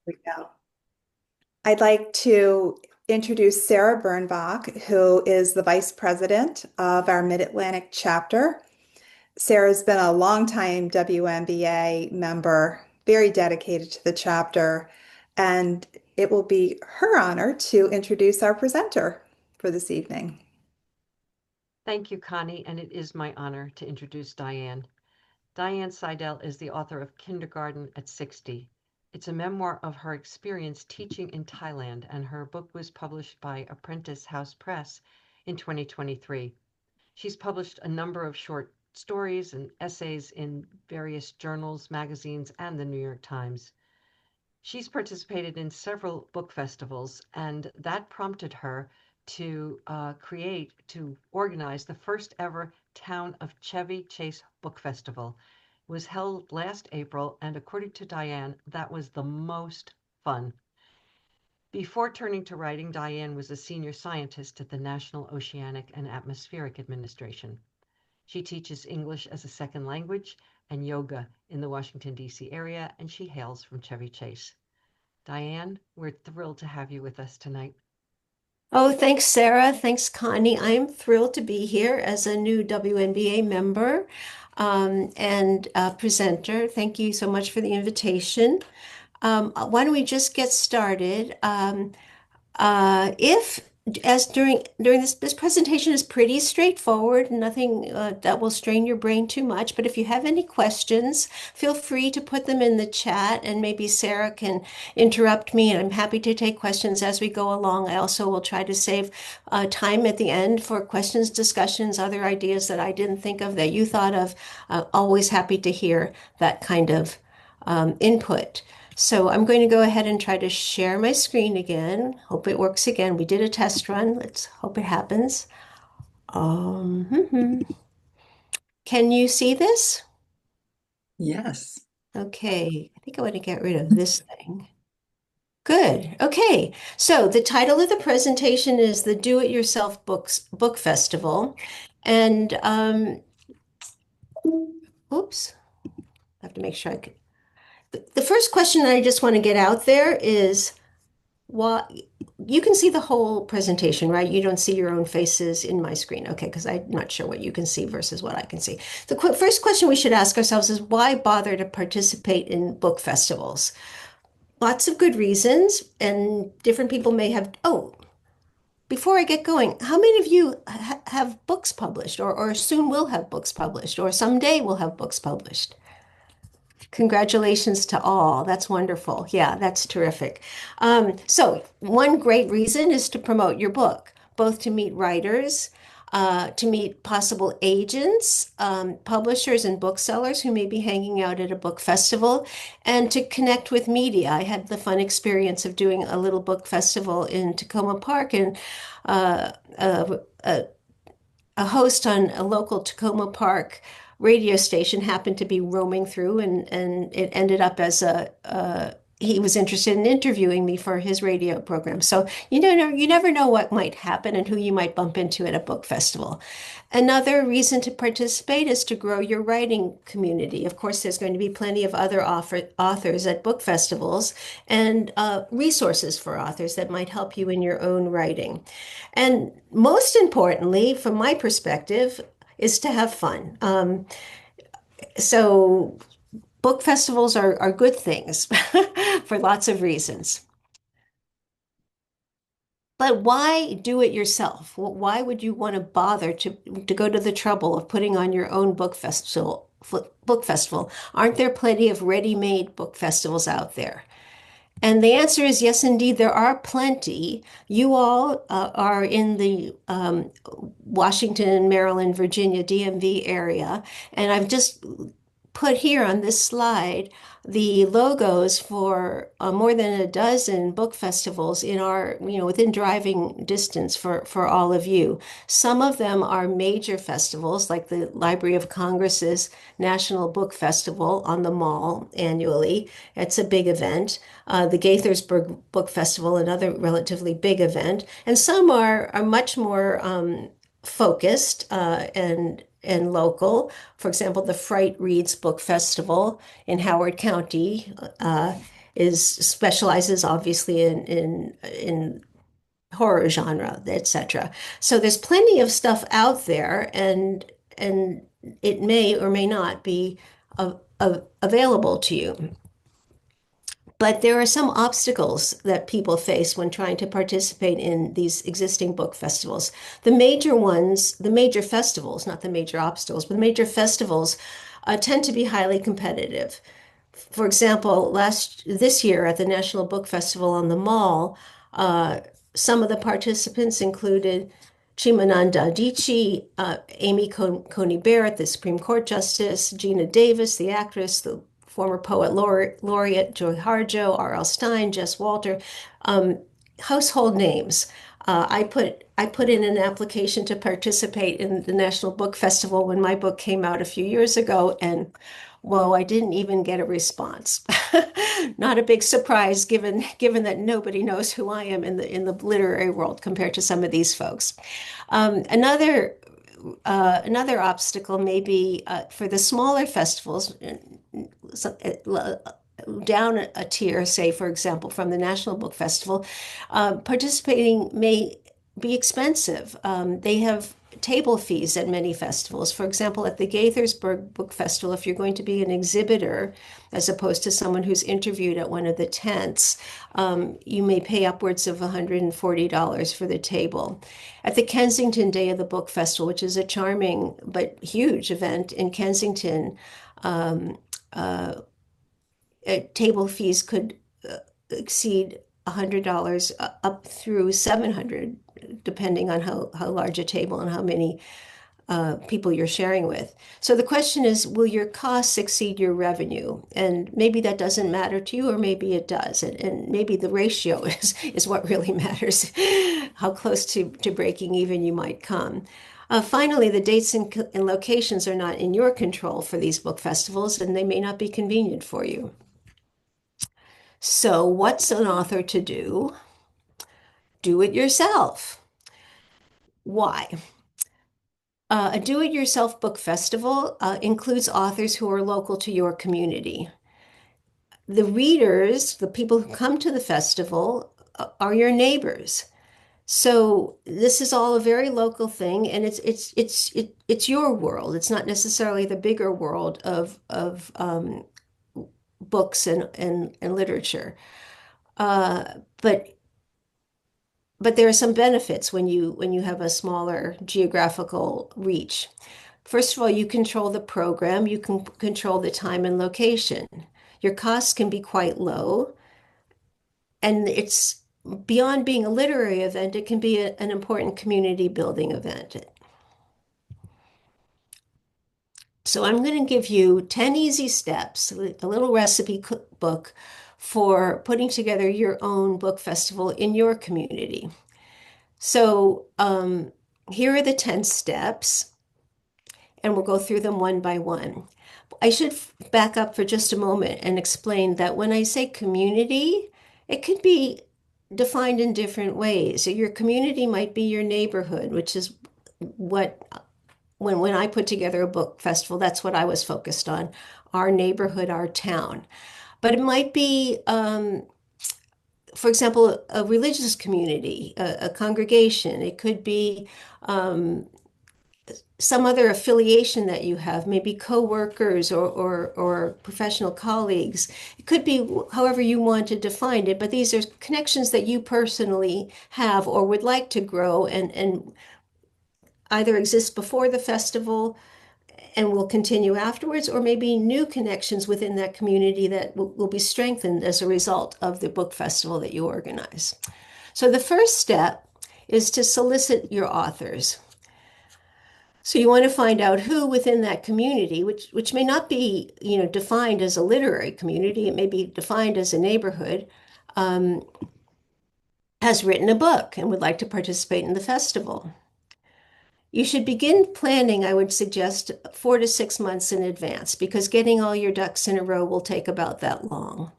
We go. I'd like to introduce Sarah Bernbach, who is the Vice President of our Mid-Atlantic chapter. Sarah's been a longtime WNBA member, very dedicated to the chapter, and it will be her honor to introduce our presenter for this evening. Thank you, Connie, and it is my honor to introduce Diane. Diane Seidel is the author of Kindergarten at 60. It's a memoir of her experience teaching in Thailand, and her book was published by Apprentice House Press in 2023. She's published a number of short stories and essays in various journals, magazines, and the New York Times. She's participated in several book festivals, and that prompted her to organize the first ever Town of Chevy Chase Book Festival. It was held last April, and according to Diane, that was the most fun. Before turning to writing, Diane was a senior scientist at the National Oceanic and Atmospheric Administration. She teaches English as a second language and yoga in the Washington, D.C. area, and she hails from Chevy Chase. Diane, we're thrilled to have you with us tonight. Oh, thanks, Sarah. Thanks, Connie. I'm thrilled to be here as a new WNBA member and presenter. Thank you so much for the invitation. Why don't we just get started? If as during this presentation is pretty straightforward, nothing that will strain your brain too much. But if you have any questions, feel free to put them in the chat, and maybe Sarah can interrupt me. And I'm happy to take questions as we go along. I also will try to save time at the end for questions, discussions, other ideas that I didn't think of that you thought of. Always happy to hear that kind of input. So I'm going to go ahead and try to share my screen again. Hope it works again. We did a test run. Let's hope it happens. Can you see this? Yes. Okay, I think I want to get rid of this thing. Good. Okay. So the title of the presentation is the Do-It-Yourself Book Festival. And oops, I have to make sure I can. The first question I just want to get out there is what you can see the whole presentation, right? You don't see your own faces in my screen. Okay, because I'm not sure what you can see versus what I can see. The first question we should ask ourselves is why bother to participate in book festivals? Lots of good reasons, and different people may have. Oh, before I get going, how many of you have books published or soon will have books published or someday will have books published? Congratulations to all. That's wonderful. Yeah, that's terrific. So one great reason is to promote your book, both to meet writers, to meet possible agents, publishers, and booksellers who may be hanging out at a book festival, and to connect with media. I had the fun experience of doing a little book festival in Tacoma Park, and uh, a, a host on a local Tacoma Park radio station happened to be roaming through, and it ended up as he was interested in interviewing me for his radio program. So you never know what might happen and who you might bump into at a book festival. Another reason to participate is to grow your writing community. Of course, there's going to be plenty of other authors at book festivals and resources for authors that might help you in your own writing. And most importantly, from my perspective, is to have fun. So book festivals are good things for lots of reasons. But why do it yourself? Why would you want to bother to go to the trouble of putting on your own book festival? Book festival? Aren't there plenty of ready-made book festivals out there? And the answer is yes, indeed, there are plenty. You all are in the Washington, Maryland, Virginia, DMV area. And I've just put here on this slide the logos for more than a dozen book festivals in our, within driving distance for all of you. Some of them are major festivals, like the Library of Congress's National Book Festival on the Mall annually. It's a big event. The Gaithersburg Book Festival, another relatively big event. And some are much more focused and local. For example, the Fright Reads Book Festival in Howard County is specializes obviously in horror genre, etc. So there's plenty of stuff out there, and it may or may not be available to you. But there are some obstacles that people face when trying to participate in these existing book festivals. The major ones, the major festivals, not the major obstacles, but the major festivals tend to be highly competitive. For example, this year at the National Book Festival on the Mall, uh, some of the participants included Chimamanda Adichie, Amy Coney Barrett, the Supreme Court Justice, Gina Davis, the actress, the former poet laureate Joy Harjo, R.L. Stine, Jess Walter, um, household names. I put in an application to participate in the National Book Festival when my book came out a few years ago, and whoa, I didn't even get a response. Not a big surprise given that nobody knows who I am in the literary world compared to some of these folks. Another obstacle may be for the smaller festivals, down a tier, say, for example, from the National Book Festival, participating may be expensive. They have table fees at many festivals. For example, at the Gaithersburg Book Festival, if you're going to be an exhibitor, as opposed to someone who's interviewed at one of the tents, you may pay upwards of $140 for the table. At the Kensington Day of the Book Festival, which is a charming but huge event in Kensington, um, uh, table fees could exceed $100 up through 700, depending on how large a table and how many people you're sharing with. So the question is, will your costs exceed your revenue? And maybe that doesn't matter to you, or maybe it does. And maybe the ratio is what really matters, how close to breaking even you might come. Finally, the dates and locations are not in your control for these book festivals, and they may not be convenient for you. So, what's an author to do? Do it yourself. Why? A do it yourself book festival includes authors who are local to your community. The readers, the people who come to the festival, are your neighbors. So this is all a very local thing, and it's your world. It's not necessarily the bigger world of books and literature. But there are some benefits when you have a smaller geographical reach. First of all, you control the program, you can control the time and location. Your costs can be quite low, and it's beyond being a literary event, it can be an important community building event. So I'm going to give you 10 easy steps, a little recipe cookbook for putting together your own book festival in your community. So here are the 10 steps, and we'll go through them one by one. I should back up for just a moment and explain that when I say community, it could be defined in different ways. So your community might be your neighborhood, which is what, when I put together a book festival, that's what I was focused on, our neighborhood, our town. But it might be, for example, a religious community, a congregation. It could be some other affiliation that you have, maybe coworkers or professional colleagues. It could be however you want to define it, but these are connections that you personally have or would like to grow and either exist before the festival and will continue afterwards, or maybe new connections within that community that will be strengthened as a result of the book festival that you organize. So the first step is to solicit your authors. So you want to find out who within that community, which may not be, defined as a literary community, it may be defined as a neighborhood, has written a book and would like to participate in the festival. You should begin planning, I would suggest, 4 to 6 months in advance, because getting all your ducks in a row will take about that long.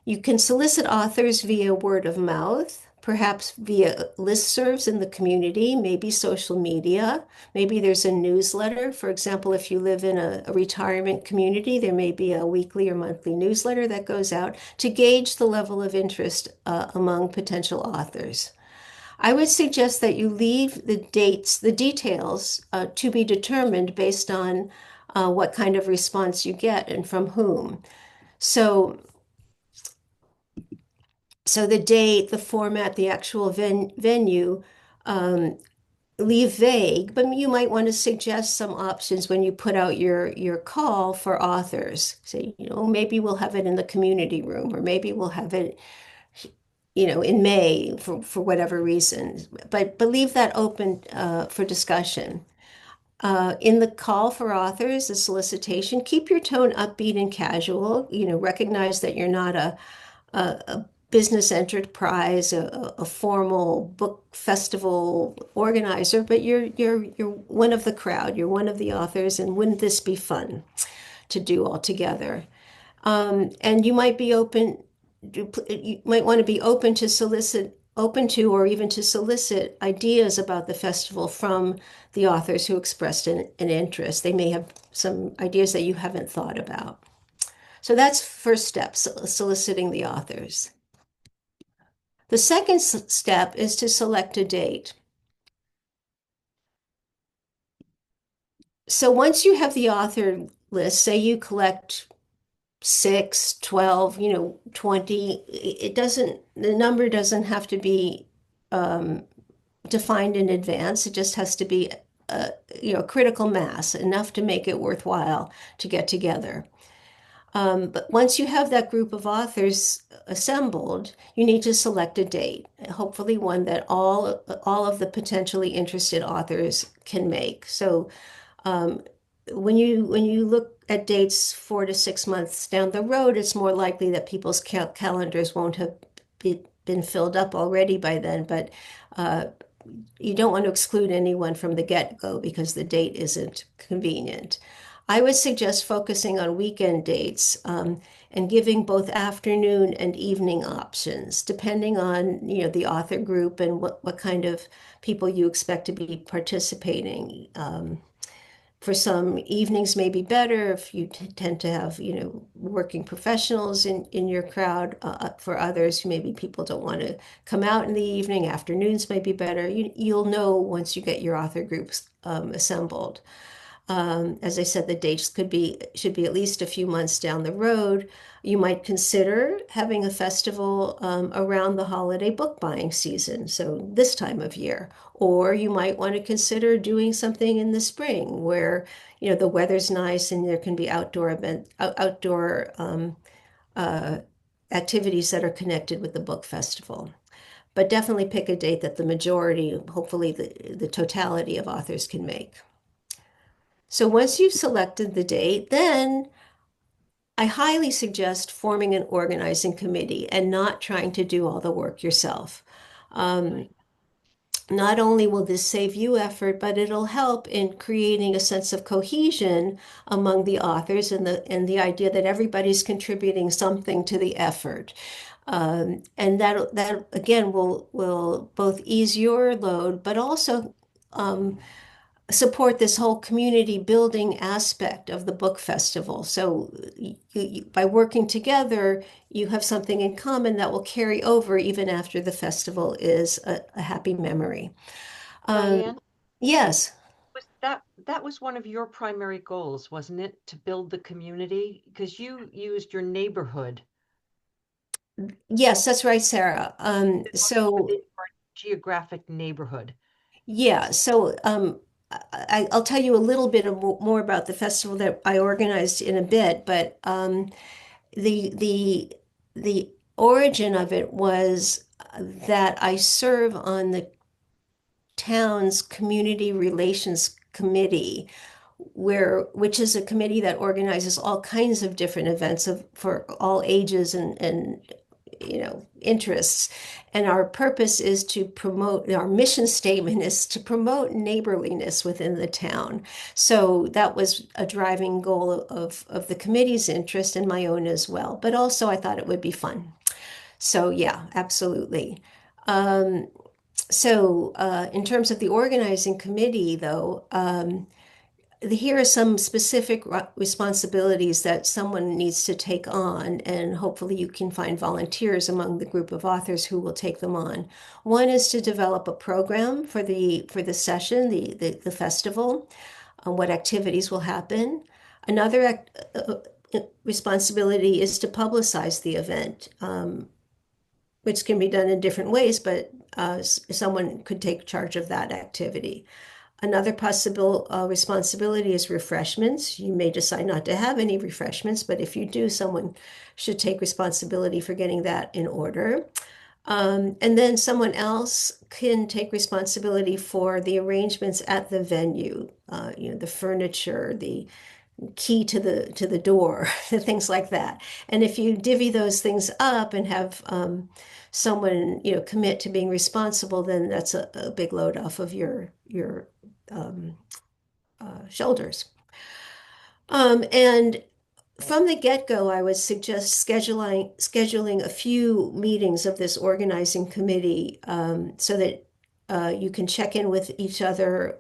You can solicit authors via word of mouth, perhaps via listservs in the community, maybe social media, maybe there's a newsletter. For example, if you live in a retirement community, there may be a weekly or monthly newsletter that goes out to gauge the level of interest among potential authors. I would suggest that you leave the dates, the details to be determined based on what kind of response you get and from whom. So, so the date, the format, the actual venue, um, leave vague, but you might want to suggest some options when you put out your call for authors. Say, maybe we'll have it in the community room, or maybe we'll have it in May for whatever reason, but leave that open for discussion. In the call for authors, the solicitation, keep your tone upbeat and casual. Recognize that you're not a business enterprise, a formal book festival organizer, but you're one of the crowd. You're one of the authors, and wouldn't this be fun to do all together? And you might want to be open to, or even to solicit ideas about the festival from the authors who expressed an interest. They may have some ideas that you haven't thought about. So that's first step, soliciting the authors. The second step is to select a date. So once you have the author list, say you collect 6, 12, 20, the number doesn't have to be defined in advance. It just has to be critical mass, enough to make it worthwhile to get together. But once you have that group of authors assembled, you need to select a date, hopefully one that all of the potentially interested authors can make. So when you look at dates 4 to 6 months down the road, it's more likely that people's calendars won't have been filled up already by then. But you don't want to exclude anyone from the get-go because the date isn't convenient. I would suggest focusing on weekend dates and giving both afternoon and evening options, depending on the author group and what kind of people you expect to be participating. For some, evenings may be better if you tend to have working professionals in your crowd. For others, maybe people don't want to come out in the evening. Afternoons may be better. You'll know once you get your author groups assembled. As I said, the dates should be at least a few months down the road. You might consider having a festival around the holiday book buying season, so this time of year. Or you might want to consider doing something in the spring where the weather's nice and there can be outdoor activities that are connected with the book festival. But definitely pick a date that the majority, hopefully the totality of authors can make. So once you've selected the date, then I highly suggest forming an organizing committee and not trying to do all the work yourself. Um, Not only will this save you effort, but it'll help in creating a sense of cohesion among the authors and the idea that everybody's contributing something to the effort. And that again will both ease your load, but also support this whole community building aspect of the book festival. So by working together, you have something in common that will carry over even after the festival is a happy memory. Um, Diane, yes, that was one of your primary goals, wasn't it? To build the community? Because you used your neighborhood yes, that's right, Sarah. within your geographic neighborhood. Yeah, so I'll tell you a little bit more about the festival that I organized in a bit, but the the the origin of it was that I serve on the town's community relations committee, which is a committee that organizes all kinds of different events for all ages and interests. And our purpose is to promote, our mission statement is to promote neighborliness within the town. So that was a driving goal of the committee's interest and my own as well. But also I thought it would be fun. So yeah, absolutely. Um, in terms of the organizing committee, though, here are some specific responsibilities that someone needs to take on, and hopefully you can find volunteers among the group of authors who will take them on. One is to develop a program for the session, the festival, what activities will happen. Another responsibility is to publicize the event, which can be done in different ways, but someone could take charge of that activity. Another possible responsibility is refreshments. You may decide not to have any refreshments, but if you do, someone should take responsibility for getting that in order. And then someone else can take responsibility for the arrangements at the venue, the furniture, the key to the door, things like that. And if you divvy those things up and have someone commit to being responsible, then that's a big load off of your um, shoulders. And from the get-go, I would suggest scheduling a few meetings of this organizing committee so that you can check in with each other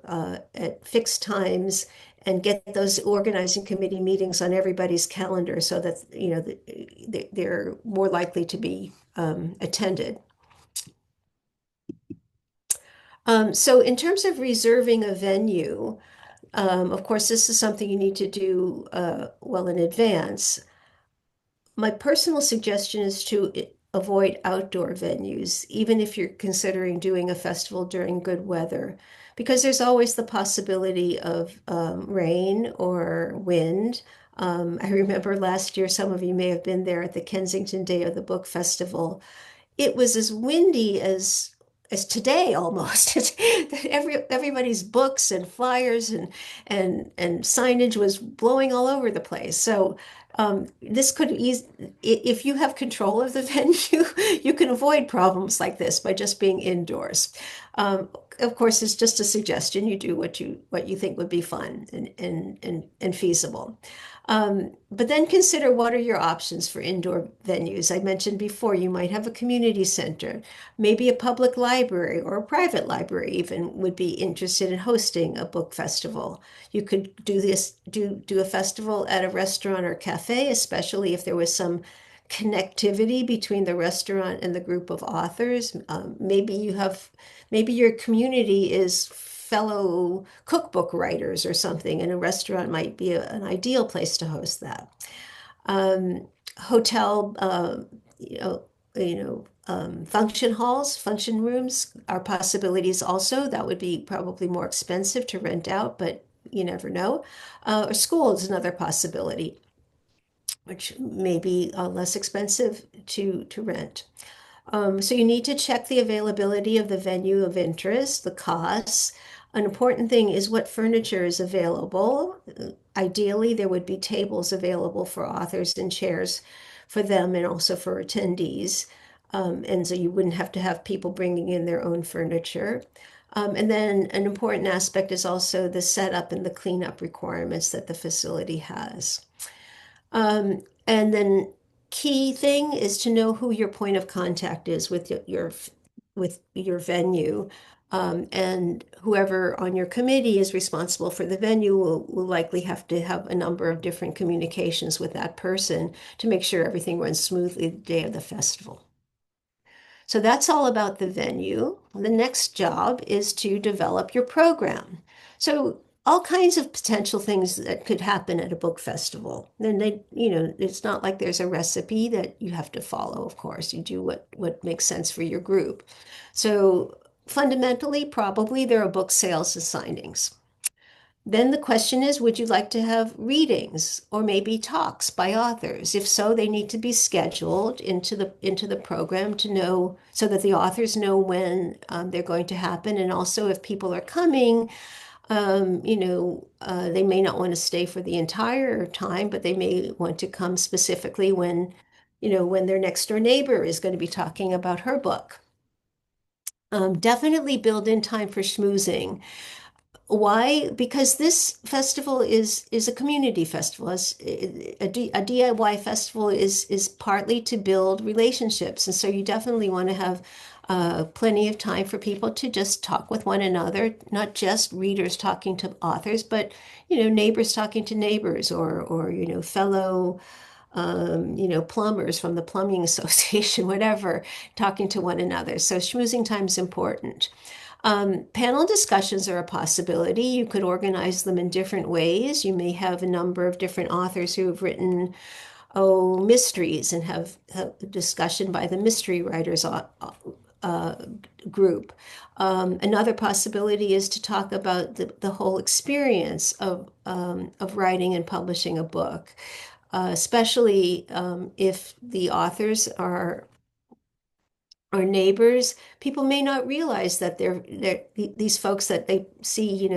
at fixed times and get those organizing committee meetings on everybody's calendar so that they're more likely to be attended. So in terms of reserving a venue, of course, this is something you need to do well in advance. My personal suggestion is to avoid outdoor venues, even if you're considering doing a festival during good weather, because there's always the possibility of rain or wind. I remember last year, some of you may have been there at the Kensington Day of the Book Festival. It was as windy as today almost. Everybody's books and flyers and signage was blowing all over the place. So this could ease if you have control of the venue, you can avoid problems like this by just being indoors. Of course, it's just a suggestion. You do what you think would be fun and feasible. But then consider what are your options for indoor venues. I mentioned before, you might have a community center, maybe a public library or a private library even would be interested in hosting a book festival. You could do a festival at a restaurant or cafe, especially if there was some connectivity between the restaurant and the group of authors. Maybe your community is fellow cookbook writers or something, and a restaurant might be an ideal place to host that. Hotel, function halls, function rooms are possibilities also. That would be probably more expensive to rent out, but you never know. Or school is another possibility, which may be less expensive to rent. So you need to check the availability of the venue of interest, the costs. An important thing is what furniture is available. Ideally, there would be tables available for authors and chairs for them and also for attendees. And so you wouldn't have to have people bringing in their own furniture. And then an important aspect is also the setup and the cleanup requirements that the facility has. And then key thing is to know who your point of contact is with your venue. And whoever on your committee is responsible for the venue will likely have to have a number of different communications with that person to make sure everything runs smoothly the day of the festival. So that's all about the venue. The next job is to develop your program. So all kinds of potential things that could happen at a book festival. Then it's not like there's a recipe that you have to follow, of course. You do what makes sense for your group. So fundamentally, probably there are book sales and signings. Then the question is, would you like to have readings or maybe talks by authors? If so, they need to be scheduled into the program to know so that the authors know when they're going to happen. And also if people are coming, they may not want to stay for the entire time, but they may want to come specifically when their next door neighbor is going to be talking about her book. Definitely build in time for schmoozing. Why? Because this festival is a community festival. A DIY festival is partly to build relationships, and so you definitely want to have plenty of time for people to just talk with one another, not just readers talking to authors, but neighbors talking to neighbors, or fellow plumbers from the plumbing association, whatever, talking to one another. So schmoozing time is important. Panel discussions are a possibility. You could organize them in different ways. You may have a number of different authors who have written, mysteries, and have a discussion by the mystery writers uh, group. Another possibility is to talk about the whole experience of writing and publishing a book, especially if the authors are neighbors. People may not realize that these folks that they see,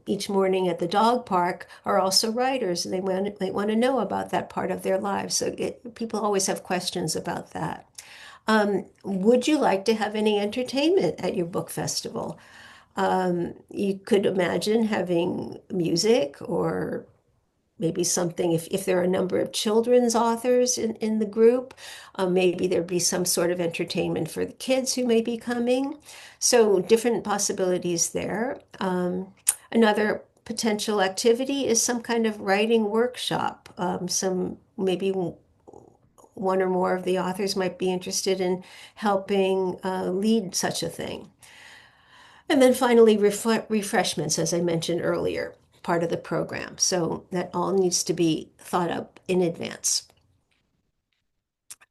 each morning at the dog park are also writers, and they want to know about that part of their lives. So people always have questions about that. Would you like to have any entertainment at your book festival? You could imagine having music, or maybe something, if there are a number of children's authors in the group, maybe there'd be some sort of entertainment for the kids who may be coming. So different possibilities there. Another potential activity is some kind of writing workshop. Some maybe one or more of the authors might be interested in helping lead such a thing. And then finally, refreshments, as I mentioned earlier, part of the program. So that all needs to be thought up in advance.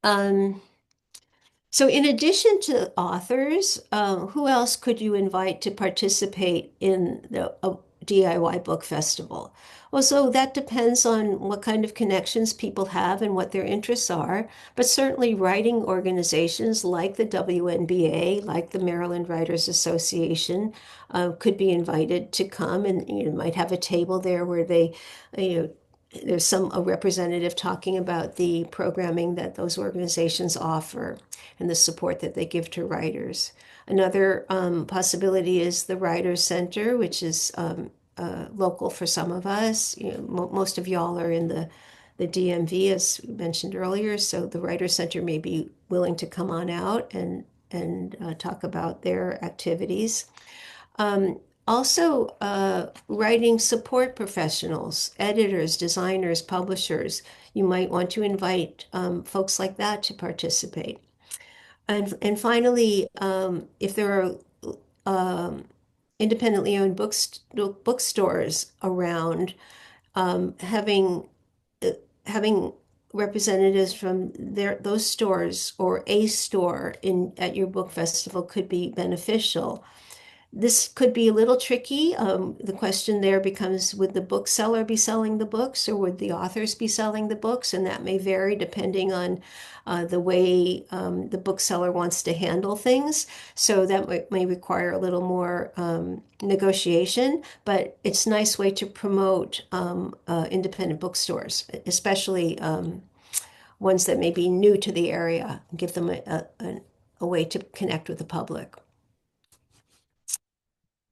Um, so in addition to authors, who else could you invite to participate in the DIY book festival? Well, so that depends on what kind of connections people have and what their interests are. But certainly writing organizations like the WNBA, like the Maryland Writers Association, could be invited to come, and might have a table there where you know, there's a representative talking about the programming that those organizations offer and the support that they give to writers. Another possibility is the Writers Center, which is local for some of us. Most of y'all are in the DMV, as we mentioned earlier, so the Writers Center may be willing to come on out and talk about their activities. Also, writing support professionals, editors, designers, publishers. You might want to invite folks like that to participate. And finally, if there are independently owned bookstores around, having having representatives from those stores, or a store at your book festival, could be beneficial. This could be a little tricky. The question there becomes, would the bookseller be selling the books, or would the authors be selling the books? And that may vary depending on the way the bookseller wants to handle things. So that may require a little more negotiation, but it's a nice way to promote independent bookstores, especially ones that may be new to the area, and give them a way to connect with the public.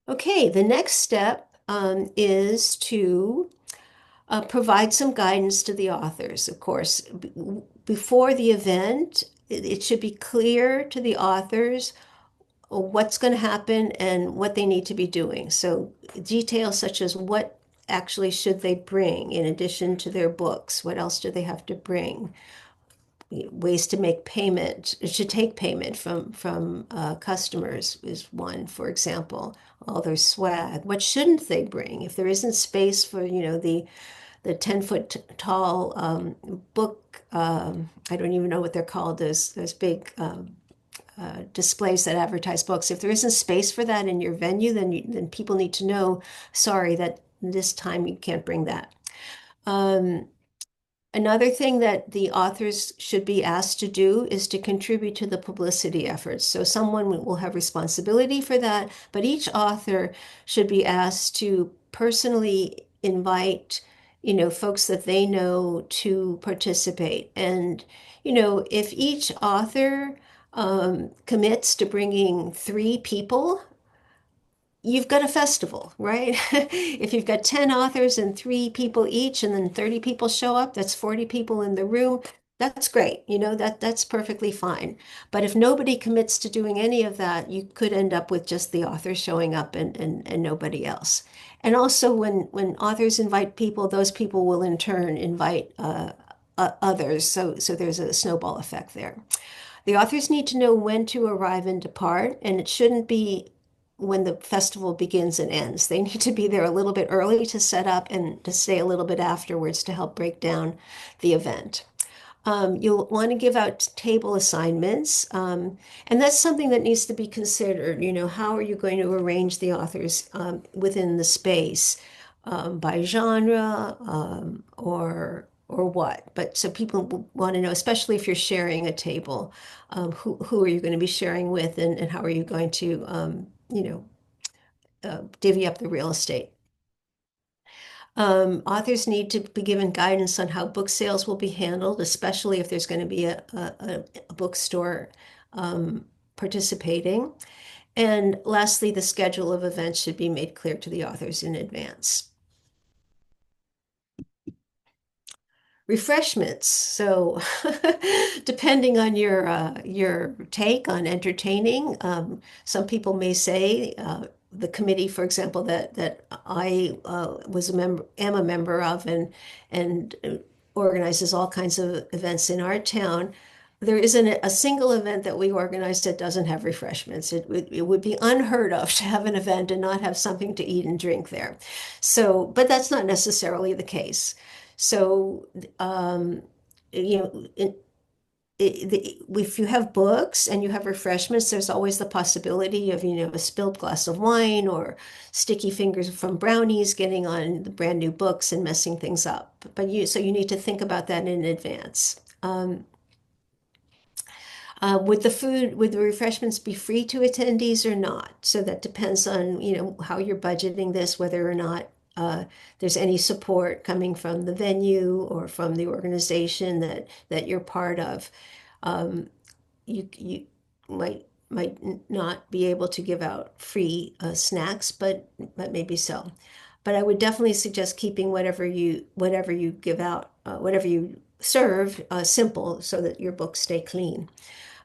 Okay, the next step is to provide some guidance to the authors. Of course, before the event, it should be clear to the authors what's going to happen and what they need to be doing. So details such as what actually should they bring in addition to their books? What else do they have to bring? Ways to make payment, to take payment from customers is one, for example. All their swag. What shouldn't they bring? If there isn't space for, the 10-foot tall book, I don't even know what they're called, those big displays that advertise books. If there isn't space for that in your venue, then people need to know, sorry, that this time you can't bring that. Another thing that the authors should be asked to do is to contribute to the publicity efforts. So someone will have responsibility for that, but each author should be asked to personally invite, folks that they know to participate. And, if each author commits to bringing 3 people, you've got a festival, right? If you've got 10 authors and three people each, and then 30 people show up, that's 40 people in the room. That's great. That's perfectly fine. But if nobody commits to doing any of that, you could end up with just the author showing up and nobody else. And also when authors invite people, those people will in turn invite others. So there's a snowball effect there. The authors need to know when to arrive and depart, and it shouldn't be when the festival begins and ends. They need to be there a little bit early to set up and to stay a little bit afterwards to help break down the event. You'll want to give out table assignments, and that's something that needs to be considered. How are you going to arrange the authors within the space, by genre, or what? But so people want to know, especially if you're sharing a table, who are you going to be sharing with, and how are you going to divvy up the real estate? Authors need to be given guidance on how book sales will be handled, especially if there's going to be a bookstore participating. And lastly, the schedule of events should be made clear to the authors in advance. Refreshments. So, depending on your take on entertaining, some people may say the committee, for example, that I am a member of, and organizes all kinds of events in our town. There isn't a single event that we organize that doesn't have refreshments. It would be unheard of to have an event and not have something to eat and drink there. So, but that's not necessarily the case. So, um, you know, if you have books and you have refreshments, there's always the possibility of, a spilled glass of wine or sticky fingers from brownies getting on the brand new books and messing things up. So you need to think about that in advance. Would the refreshments be free to attendees or not? So that depends on, how you're budgeting this, whether or not there's any support coming from the venue or from the organization that you're part of. You might not be able to give out free snacks, but maybe so. But I would definitely suggest keeping whatever you give out, whatever you serve, simple so that your books stay clean.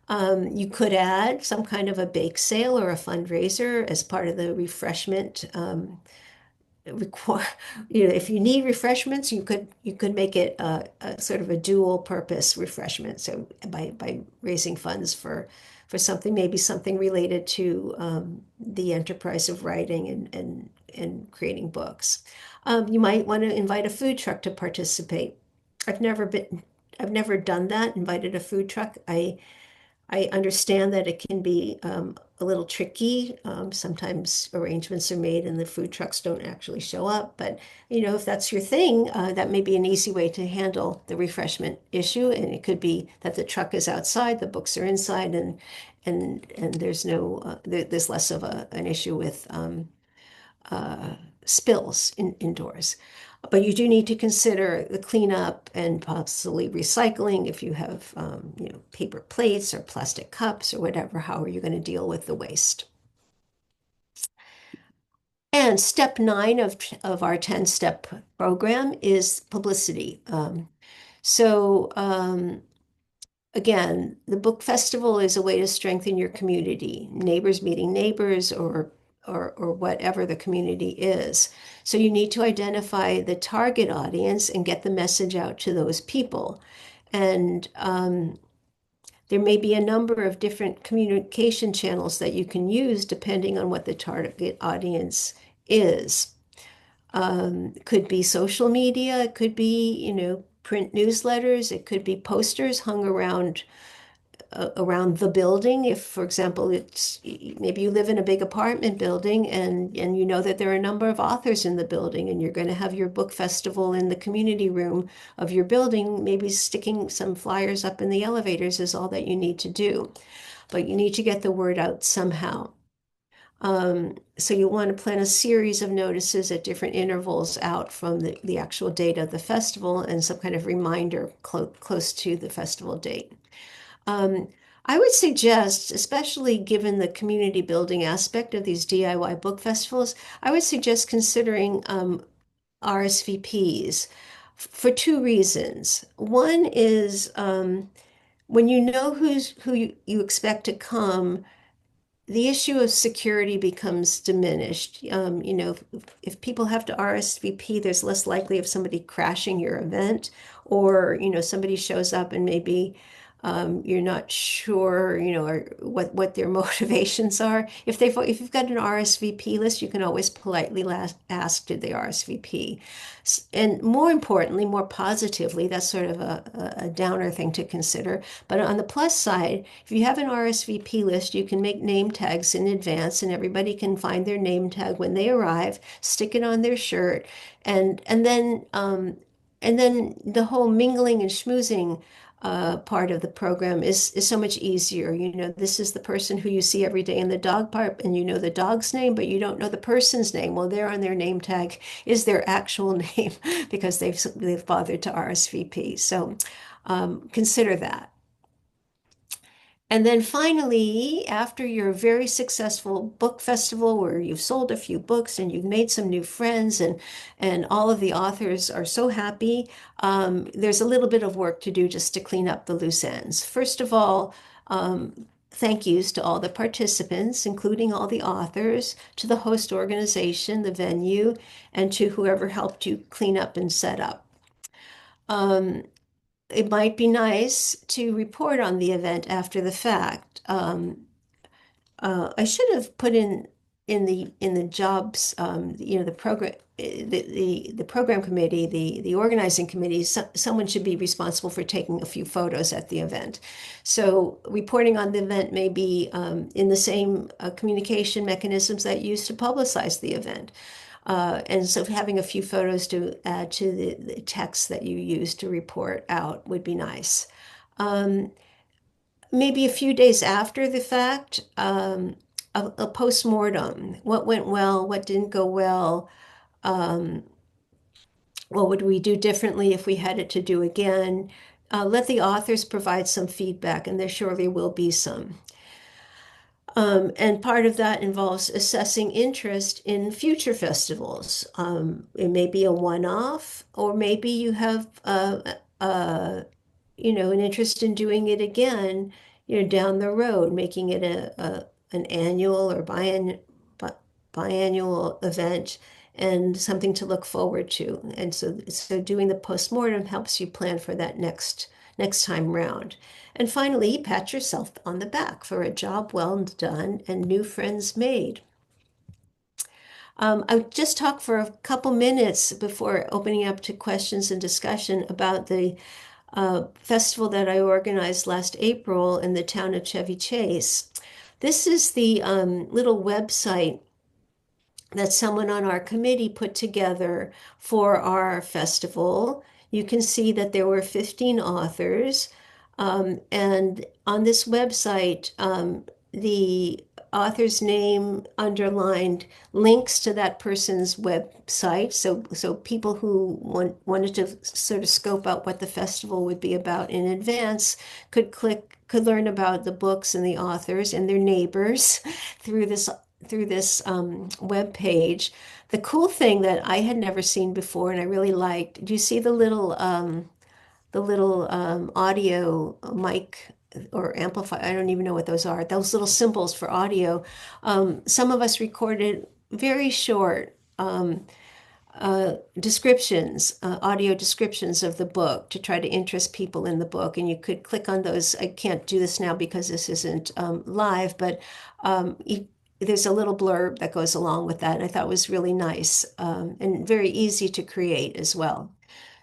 You could add some kind of a bake sale or a fundraiser as part of the refreshment. Require, if you need refreshments, you could make it a sort of a dual purpose refreshment. So by raising funds for something, maybe something related to the enterprise of writing and creating books. You might want to invite a food truck to participate. I've never been, I've never done that, invited a food truck. I understand that it can be a little tricky. Sometimes arrangements are made and the food trucks don't actually show up. But, if that's your thing, that may be an easy way to handle the refreshment issue. And it could be that the truck is outside, the books are inside, and there's less of an issue with spills indoors. But you do need to consider the cleanup and possibly recycling if you have, paper plates or plastic cups or whatever. How are you going to deal with the waste? And step 9 of our 10-step program is publicity. Again, the book festival is a way to strengthen your community, neighbors meeting neighbors, or whatever the community is. So you need to identify the target audience and get the message out to those people. And there may be a number of different communication channels that you can use depending on what the target audience is. Could be social media, it could be, print newsletters, it could be posters hung around the building. If, for example, it's maybe you live in a big apartment building and you know that there are a number of authors in the building and you're going to have your book festival in the community room of your building, maybe sticking some flyers up in the elevators is all that you need to do. But you need to get the word out somehow. So you want to plan a series of notices at different intervals out from the actual date of the festival and some kind of reminder close to the festival date. I would suggest, especially given the community building aspect of these DIY book festivals, I would suggest considering RSVPs for two reasons. One is when you know who you expect to come, the issue of security becomes diminished. If people have to RSVP, there's less likely of somebody crashing your event, or somebody shows up and maybe you're not sure, or what their motivations are. If you've got an RSVP list, you can always politely ask, did they RSVP? And more importantly, more positively, that's sort of a downer thing to consider. But on the plus side, if you have an RSVP list, you can make name tags in advance, and everybody can find their name tag when they arrive, stick it on their shirt, and and then um, and then the whole mingling and schmoozing part of the program is so much easier. This is the person who you see every day in the dog park, and you know the dog's name, but you don't know the person's name. Well, there on their name tag is their actual name because they've bothered to RSVP. So consider that. And then finally, after your very successful book festival where you've sold a few books and you've made some new friends and all of the authors are so happy, there's a little bit of work to do just to clean up the loose ends. First of all, thank yous to all the participants, including all the authors, to the host organization, the venue, and to whoever helped you clean up and set up. It might be nice to report on the event after the fact. I should have put in the jobs, the program, the program committee, the organizing committee. Someone should be responsible for taking a few photos at the event. So reporting on the event may be in the same communication mechanisms that you use to publicize the event. And so having a few photos to add to the text that you use to report out would be nice. Maybe a few days after the fact, a post-mortem. What went well? What didn't go well? Um, what would we do differently if we had it to do again? Let the authors provide some feedback, and there surely will be some. And part of that involves assessing interest in future festivals. It may be a one-off, or maybe you have, an interest in doing it again, down the road, making it an annual or biannual event and something to look forward to. And so doing the postmortem helps you plan for that next time round. And finally, pat yourself on the back for a job well done and new friends made. I just talked for a couple minutes before opening up to questions and discussion about the festival that I organized last April in the town of Chevy Chase. This is the little website that someone on our committee put together for our festival. You can see that there were 15 authors. And on this website, the author's name underlined links to that person's website. So people who wanted to sort of scope out what the festival would be about in advance could learn about the books and the authors and their neighbors through this web page. The cool thing that I had never seen before and I really liked, do you see the little audio mic or amplifier? I don't even know what those are. Those little symbols for audio. Some of us recorded very short descriptions, audio descriptions of the book to try to interest people in the book. And you could click on those. I can't do this now because this isn't live, but there's a little blurb that goes along with that. And I thought it was really nice and very easy to create as well.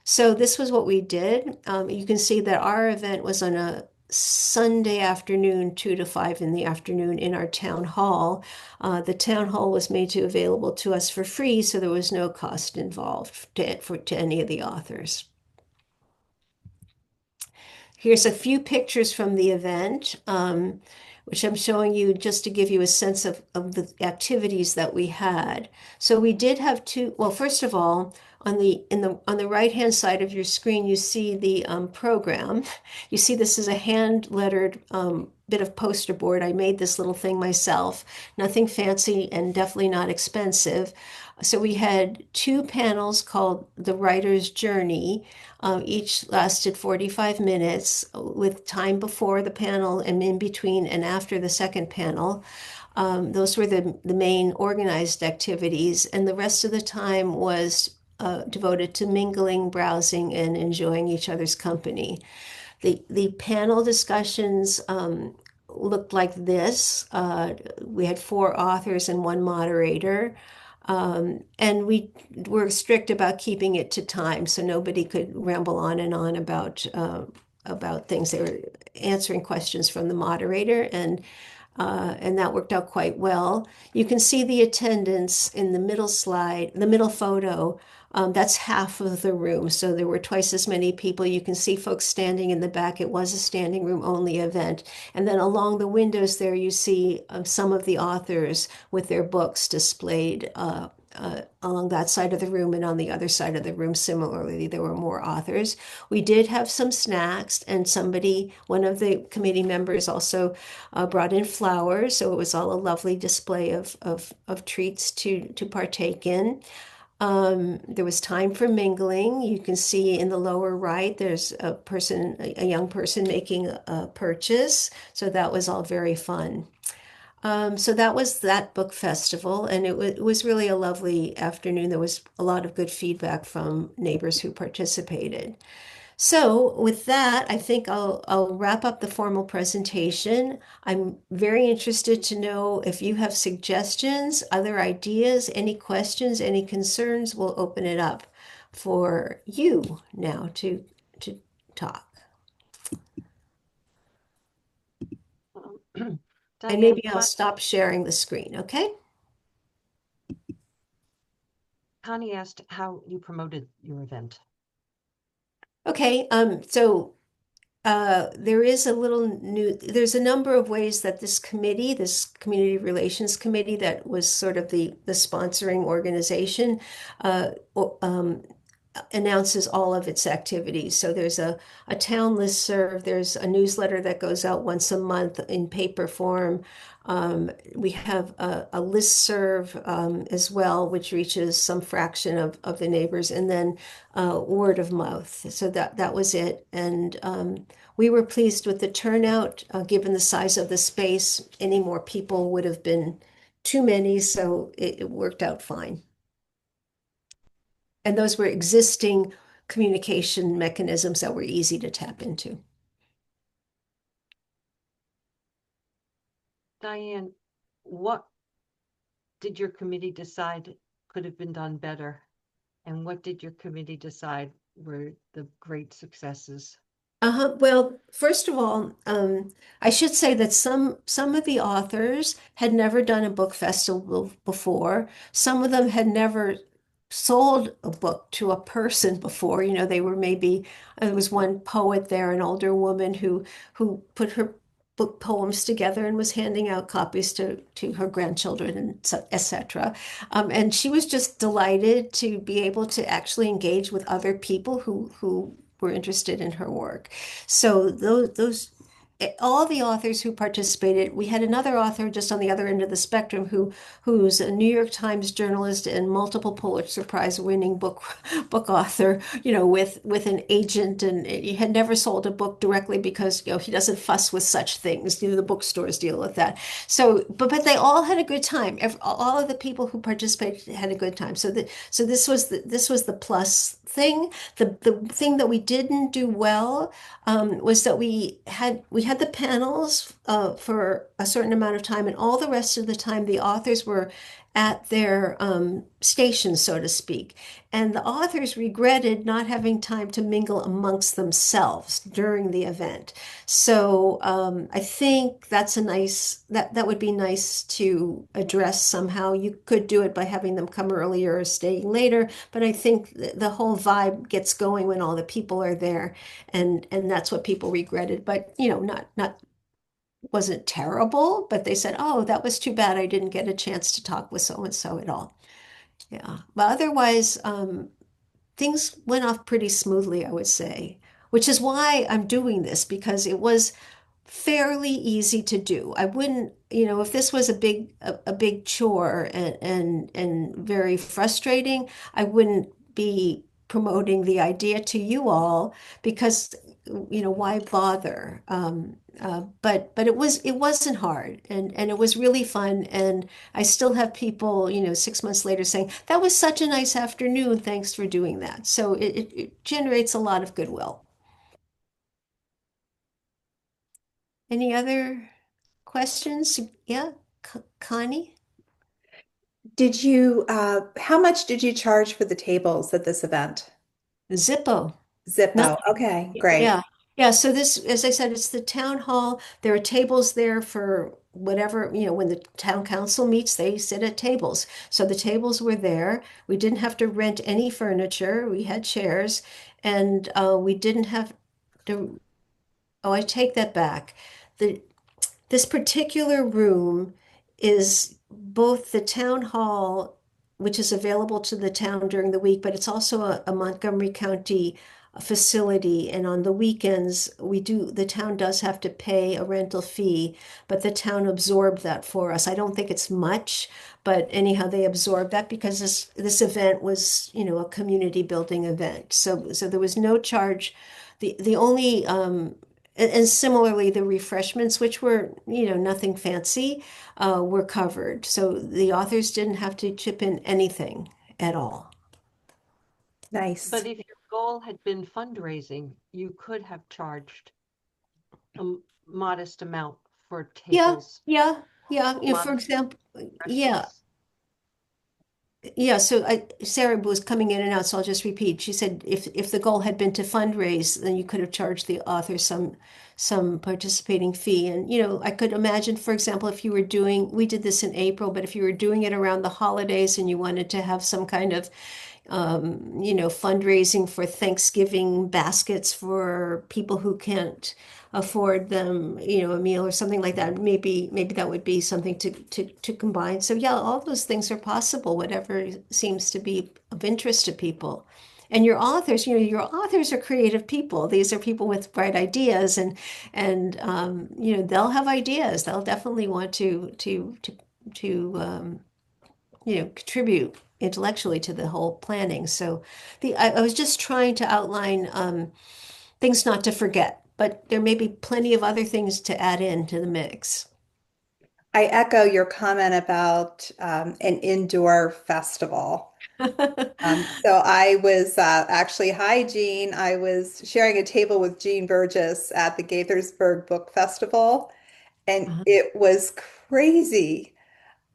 So this was what we did. You can see that our event was on a Sunday afternoon, 2 to 5 in the afternoon in our town hall. The town hall was made available to us for free, so there was no cost involved to any of the authors. Here's a few pictures from the event, which I'm showing you just to give you a sense of the activities that we had. So we did have well, first of all, On the right-hand side of your screen, you see the program. You see this is a hand-lettered bit of poster board. I made this little thing myself. Nothing fancy and definitely not expensive. So we had two panels called The Writer's Journey. Each lasted 45 minutes with time before the panel and in between and after the second panel. Those were the main organized activities, and the rest of the time was devoted to mingling, browsing, and enjoying each other's company. The panel discussions looked like this. We had four authors and one moderator. And we were strict about keeping it to time, so nobody could ramble on and on about things. They were answering questions from the moderator, and that worked out quite well. You can see the attendance in the middle slide, the middle photo. That's half of the room, so there were twice as many people. You can see folks standing in the back. It was a standing room only event. And then along the windows there, you see some of the authors with their books displayed along that side of the room, and on the other side of the room, similarly, there were more authors. We did have some snacks, and one of the committee members also brought in flowers, so it was all a lovely display of treats to partake in. There was time for mingling. You can see in the lower right, there's a young person making a purchase. So that was all very fun. So that was that book festival, and it was really a lovely afternoon. There was a lot of good feedback from neighbors who participated. So with that, I think I'll wrap up the formal presentation. I'm very interested to know if you have suggestions, other ideas, any questions, any concerns. We'll open it up for you now to talk. And Diane, maybe I'll stop sharing the screen, okay? Connie asked how you promoted your event. Okay, there's a number of ways that this community relations committee that was sort of the sponsoring organization, uh, um, announces all of its activities. So there's a town listserv, there's a newsletter that goes out once a month in paper form. We have a listserv as well, which reaches some fraction of the neighbors, and then word of mouth. So that was it. And we were pleased with the turnout, given the size of the space. Any more people would have been too many, so it worked out fine. And those were existing communication mechanisms that were easy to tap into. Diane, what did your committee decide could have been done better? And what did your committee decide were the great successes? Well, first of all, I should say that some of the authors had never done a book festival before. Some of them had never sold a book to a person before. You know, they were maybe there was one poet there, an older woman who put her book poems together and was handing out copies to her grandchildren and etc. And she was just delighted to be able to actually engage with other people who were interested in her work. So those all the authors who participated, we had another author just on the other end of the spectrum who's a New York Times journalist and multiple Pulitzer Prize winning book author, you know, with an agent, and he had never sold a book directly because, you know, he doesn't fuss with such things. You know, the bookstores deal with that. So, but they all had a good time. All of the people who participated had a good time. So this was the plus thing. The thing that we didn't do well was that we had the panels for a certain amount of time, and all the rest of the time the authors were at their station, so to speak. And the authors regretted not having time to mingle amongst themselves during the event. So I think that would be nice to address somehow. You could do it by having them come earlier or staying later, but I think the whole vibe gets going when all the people are there, and that's what people regretted. But you know, not wasn't terrible, but they said, "Oh, that was too bad. I didn't get a chance to talk with so and so at all." Yeah, but otherwise, things went off pretty smoothly, I would say, which is why I'm doing this because it was fairly easy to do. I wouldn't, if this was a big chore and very frustrating, I wouldn't be promoting the idea to you all because why bother? But it wasn't hard and it was really fun and I still have people 6 months later saying that was such a nice afternoon. Thanks for doing that. So it generates a lot of goodwill. Any other questions? Yeah, Connie? How much did you charge for the tables at this event? Zippo. Zippo. Nothing. Okay, great. Yeah. Yeah. So this, as I said, it's the town hall. There are tables there for whatever, when the town council meets, they sit at tables. So the tables were there. We didn't have to rent any furniture. We had chairs and we didn't have to, oh, I take that back. The This particular room is both the town hall, which is available to the town during the week, but it's also a Montgomery County facility. And on the weekends, the town does have to pay a rental fee, but the town absorbed that for us. I don't think it's much, but anyhow, they absorbed that because this event was, a community building event. So there was no charge. The only and similarly, the refreshments, which were, nothing fancy, were covered. So the authors didn't have to chip in anything at all. Nice. But if your goal had been fundraising, you could have charged a modest amount for Yeah, tables, yeah, yeah. For modest example, yeah, refreshments. yeah. So Sarah was coming in and out, so I'll just repeat. She said if the goal had been to fundraise, then you could have charged the author some participating fee. And I could imagine, for example, if you were doing, we did this in April, but if you were doing it around the holidays and you wanted to have some kind of fundraising for Thanksgiving baskets for people who can't afford them, a meal or something like that. Maybe that would be something to combine. So yeah, all those things are possible, whatever seems to be of interest to people. And your authors are creative people. These are people with bright ideas and they'll have ideas. They'll definitely want to contribute intellectually to the whole planning. So I was just trying to outline things not to forget, but there may be plenty of other things to add into the mix. I echo your comment about an indoor festival. So I was actually, hi, Jean. I was sharing a table with Jean Burgess at the Gaithersburg Book Festival, and it was crazy.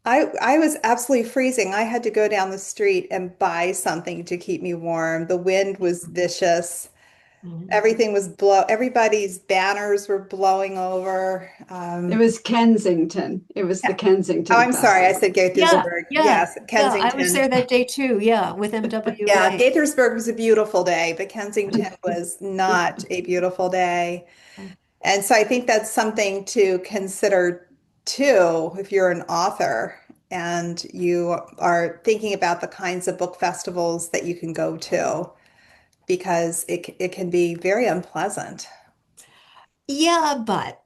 I was absolutely freezing. I had to go down the street and buy something to keep me warm. The wind was vicious. Mhm. Everybody's banners were blowing over. It was Kensington. It was the Oh, Kensington I'm sorry. I Festival. said Yeah, Gaithersburg. yeah, Yes, yeah. I was Kensington. there that day too. Yeah, with Yeah, MWA. Gaithersburg was a beautiful day, but Kensington was not a beautiful day. And so I think that's something to consider too, if you're an author and you are thinking about the kinds of book festivals that you can go to, because it can be very unpleasant. Yeah, but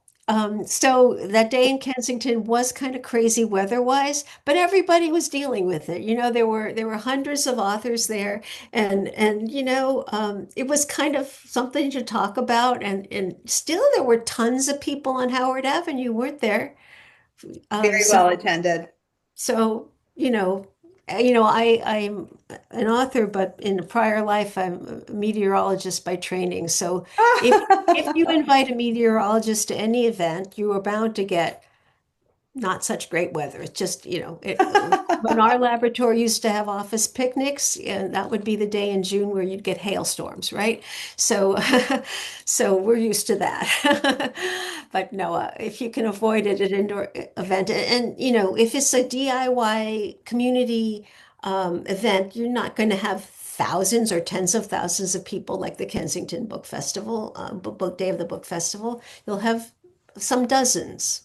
so that day in Kensington was kind of crazy weather-wise, but everybody was dealing with it. There were hundreds of authors there, and it was kind of something to talk about. And still, there were tons of people on Howard Avenue, weren't there? Um, Very so well attended. so, I'm an author, but in a prior life, I'm a meteorologist by training. So if you invite a meteorologist to any event, you are bound to get not such great weather. It's just, when our laboratory used to have office picnics, and that would be the day in June where you'd get hailstorms, right? So, so we're used to that. But no, if you can avoid it at an indoor event, and if it's a DIY community event, you're not going to have thousands or tens of thousands of people like the Kensington Book Festival, book Day of the Book Festival. You'll have some dozens,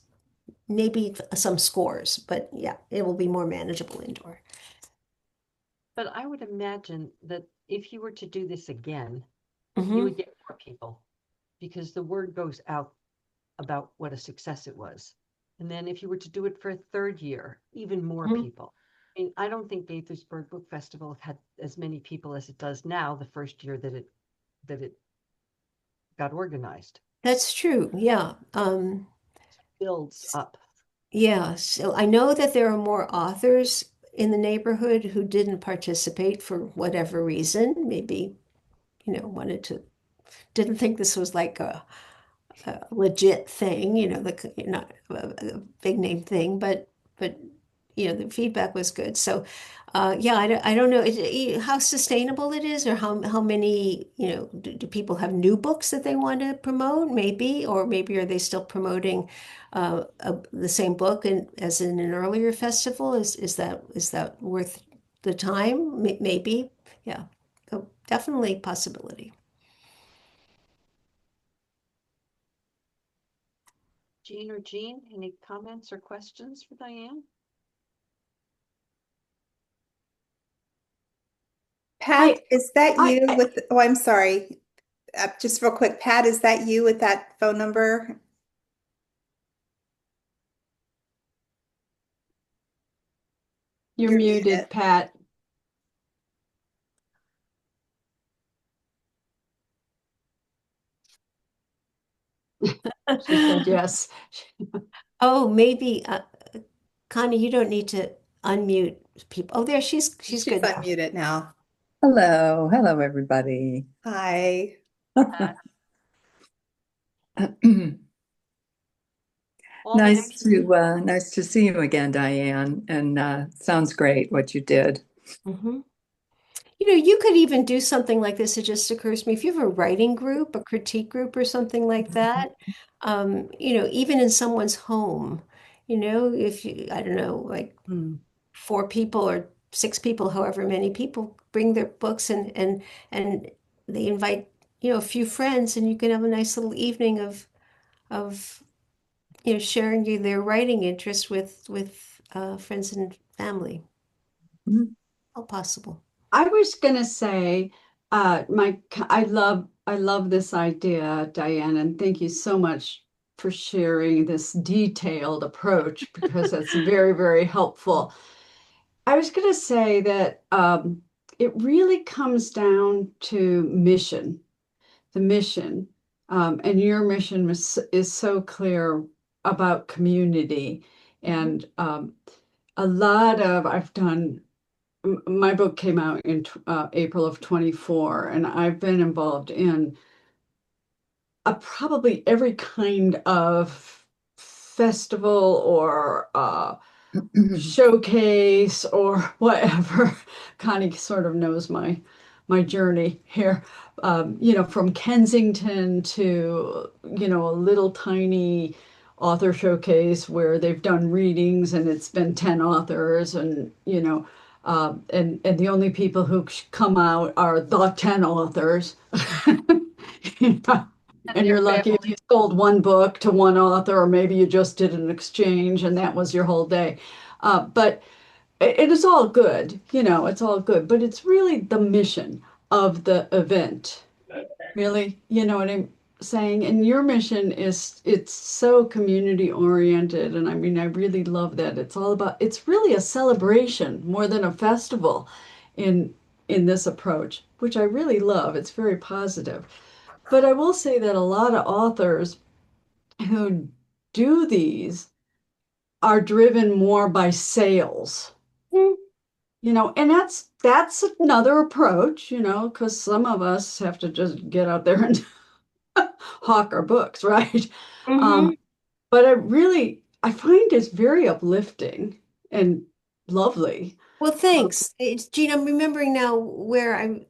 maybe some scores, but yeah, it will be more manageable indoor. But I would imagine that if you were to do this again, you Hmm. would get more people because the word goes out about what a success it was. And then if you were to do it for a third year, even more Hmm. people. I mean, I don't think Gaithersburg Book Festival had as many people as it does now the first year that it got organized. That's true. Yeah. Builds up. Yeah. So I know that there are more authors in the neighborhood who didn't participate for whatever reason. Maybe, wanted to, didn't think this was like a legit thing, not a big name thing, but the feedback was good. So, yeah, I don't know how sustainable it is, or how many, do people have new books that they want to promote, maybe, or maybe are they still promoting the same book as in an earlier festival? Is that worth the time? Maybe, yeah. Oh, definitely possibility. Jean or Jean, any comments or questions for Diane? Pat, I, is that I, you I with, oh, I'm sorry. Just real quick, Pat, is that you with that phone number? you're You're muted. muted, Pat. She said yes. Oh, maybe, Connie, you don't need to unmute people. Oh, there, she's She's good now. unmuted now. Hello, hello everybody. Hi. All the Nice to see you again, Diane. And sounds great what you did. Hmm. You could even do something like this. It just occurs to me, if you have a writing group, a critique group, or something like that, even in someone's home, if you, I don't know, like Hmm. 4 people or 6 people, however many people bring their books, and they invite, a few friends, and you can have a nice little evening of sharing their writing interest with friends and family. Mhm. All possible. I was gonna say, I love this idea, Diane, and thank you so much for sharing this detailed approach because that's very, very helpful. I was gonna say that it really comes down to mission, the mission, and your mission is so clear about community, Mhm. and a lot of I've done my book came out in April of 24, and I've been involved in probably every kind of festival or showcase or whatever. Connie sort of knows my journey here. From Kensington to a little tiny author showcase where they've done readings and it's been 10 authors and and the only people who come out are the 10 authors. You know, and and their you're lucky if family. you sold one book to one author, or maybe you just did an exchange and that was your whole day. But it is all good, it's all good. But it's really the mission of the event, really, you know what I'm saying? And your mission it's so community oriented. And I mean, I really love that. It's really a celebration more than a festival in in this approach, which I really love. It's very positive. But I will say that a lot of authors who do these are driven more by sales, and that's another approach, because some of us have to just get out there and hawk our books, right? Mm-hmm. Um, but I find it's very uplifting and lovely. Well, Um, thanks. Jean, I'm remembering now where I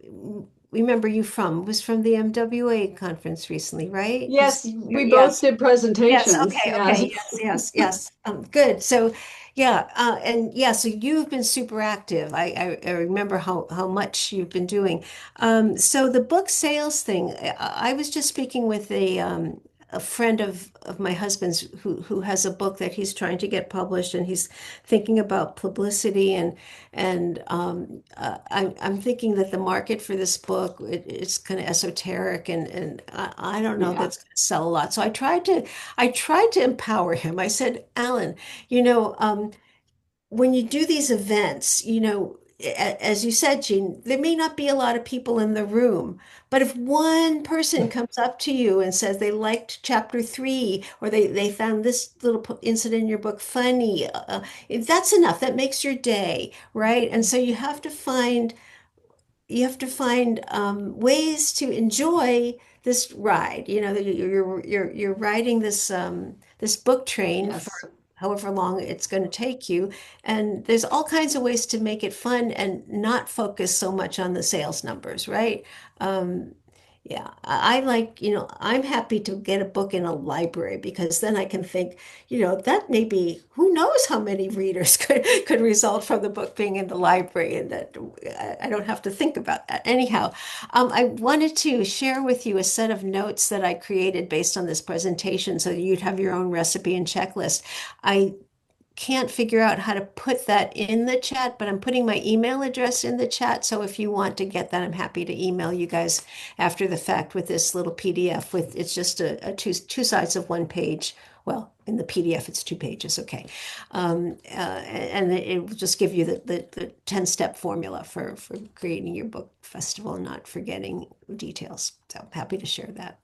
remember you from. It was from the MWA conference recently, right? yes, we both Yes. did Yes. presentations. Okay. Yes. Okay. Yes. Yes. Yes. Good. So, yeah. And yeah. So you've been super active. I remember how much you've been doing. So the book sales thing. I was just speaking with a friend of my husband's who has a book that he's trying to get published, and he's thinking about publicity, and I'm thinking that the market for this book it's kind of esoteric, and I don't know Yeah. that's going to sell a lot. So I tried to empower him. I said, Alan, you know, when you do these events, as you said, Jean, there may not be a lot of people in the room, but if one person comes up to you and says they liked chapter 3 or they found this little incident in your book funny, that's enough. That makes your day, right? And so you have to find ways to enjoy this ride. You're riding this book train for Yes. however long it's going to take you, and there's all kinds of ways to make it fun and not focus so much on the sales numbers, right? Um, yeah, I like, I'm happy to get a book in a library because then I can think, that maybe who knows how many readers could result from the book being in the library, and that I don't have to think about that. Anyhow, I wanted to share with you a set of notes that I created based on this presentation so that you'd have your own recipe and checklist. I can't figure out how to put that in the chat, but I'm putting my email address in the chat. So if you want to get that, I'm happy to email you guys after the fact with this little PDF with it's just a two sides of one page. Well, in the PDF, it's 2 pages. Okay. And it will just give you the 10-step formula for creating your book festival and not forgetting details. So happy to share that.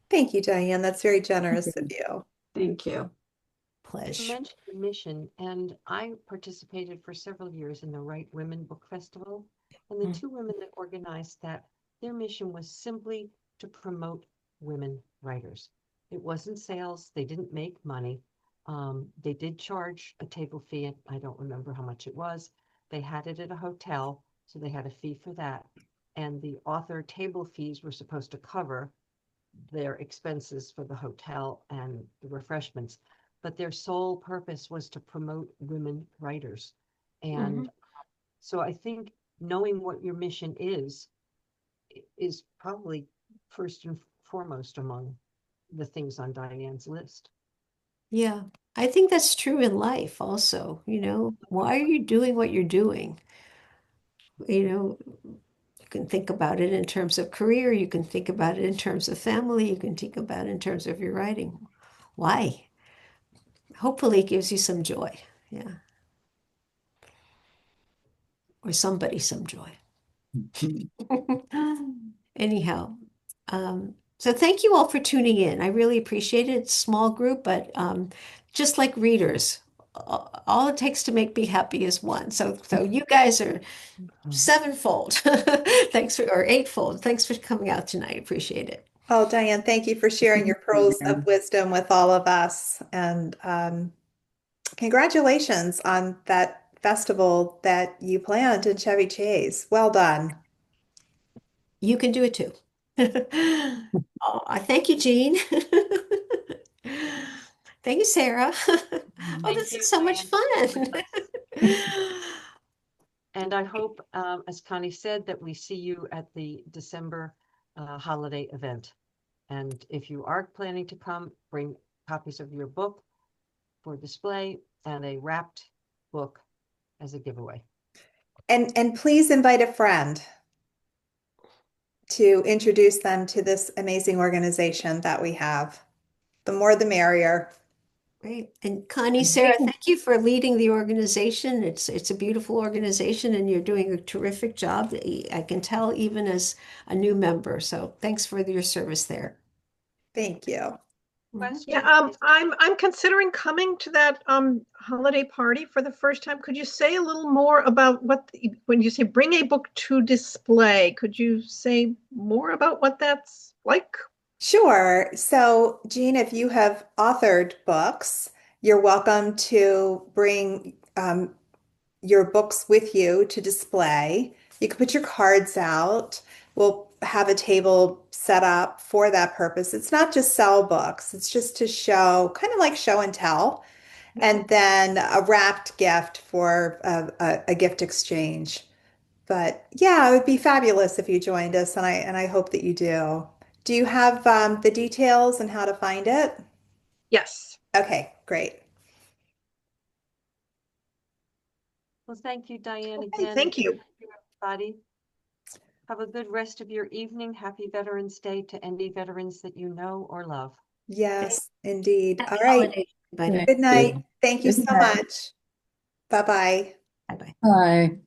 Thank you, Diane. That's very generous of you. Thank you. You Pleasure. mentioned the mission, and I participated for several years in the Right Women Book Festival. And the Mm. two women that organized that, their mission was simply to promote women writers. It wasn't sales, they didn't make money. They did charge a table fee, and I don't remember how much it was. They had it at a hotel, so they had a fee for that. And the author table fees were supposed to cover their expenses for the hotel and the refreshments, but their sole purpose was to promote women writers. Mhm. And so I think knowing what your mission is probably first and foremost among the things on Diane's list. Yeah, I think that's true in life also. Why are you doing what you're doing? You can think about it in terms of career, you can think about it in terms of family, you can think about it in terms of your writing. Why? Hopefully it gives you some joy. Yeah. Or somebody some joy. Anyhow, so thank you all for tuning in. I really appreciate it. It's a small group, but just like readers, all it takes to make me happy is one. So you guys are sevenfold. Thanks or eightfold. Thanks for coming out tonight. Appreciate it. Oh, Diane, thank you for sharing your pearls of wisdom with all of us. And congratulations on that festival that you planned in Chevy Chase. Well done. You can do it too. Oh, I thank you, Jean. Thank you, Sarah. Oh, Thank this you, is so much Diane, for being with fun. us. And I hope, as Connie said, that we see you at the December holiday event. And if you are planning to come, bring copies of your book for display and a wrapped book as a giveaway. And please invite a friend to introduce them to this amazing organization that we have. The more the merrier. Great. And Connie, Sarah, thank you for leading the organization. It's a beautiful organization and you're doing a terrific job. I can tell even as a new member. So thanks for your service there. Thank you. Mhm. Yeah, Question is, I'm considering coming to that holiday party for the first time. Could you say a little more about when you say bring a book to display, could you say more about what that's like? Sure. So, Jean, if you have authored books, you're welcome to bring your books with you to display. You can put your cards out. We'll have a table set up for that purpose. It's not just sell books, it's just to show, kind of like show and tell, and then a wrapped gift for a gift exchange. But yeah, it would be fabulous if you joined us, and I hope that you do. Do you have the details and how to find it? Yes. Okay, great. Well, thank you, Diane, Okay, again. thank you. Thank you, everybody. Have a good rest of your evening. Happy Veterans Day to any veterans that you know or love. Yes, indeed. All Happy right. holidays, everybody. Good night. you. Thank you Good so night. much. Bye-bye. Bye-bye. Bye.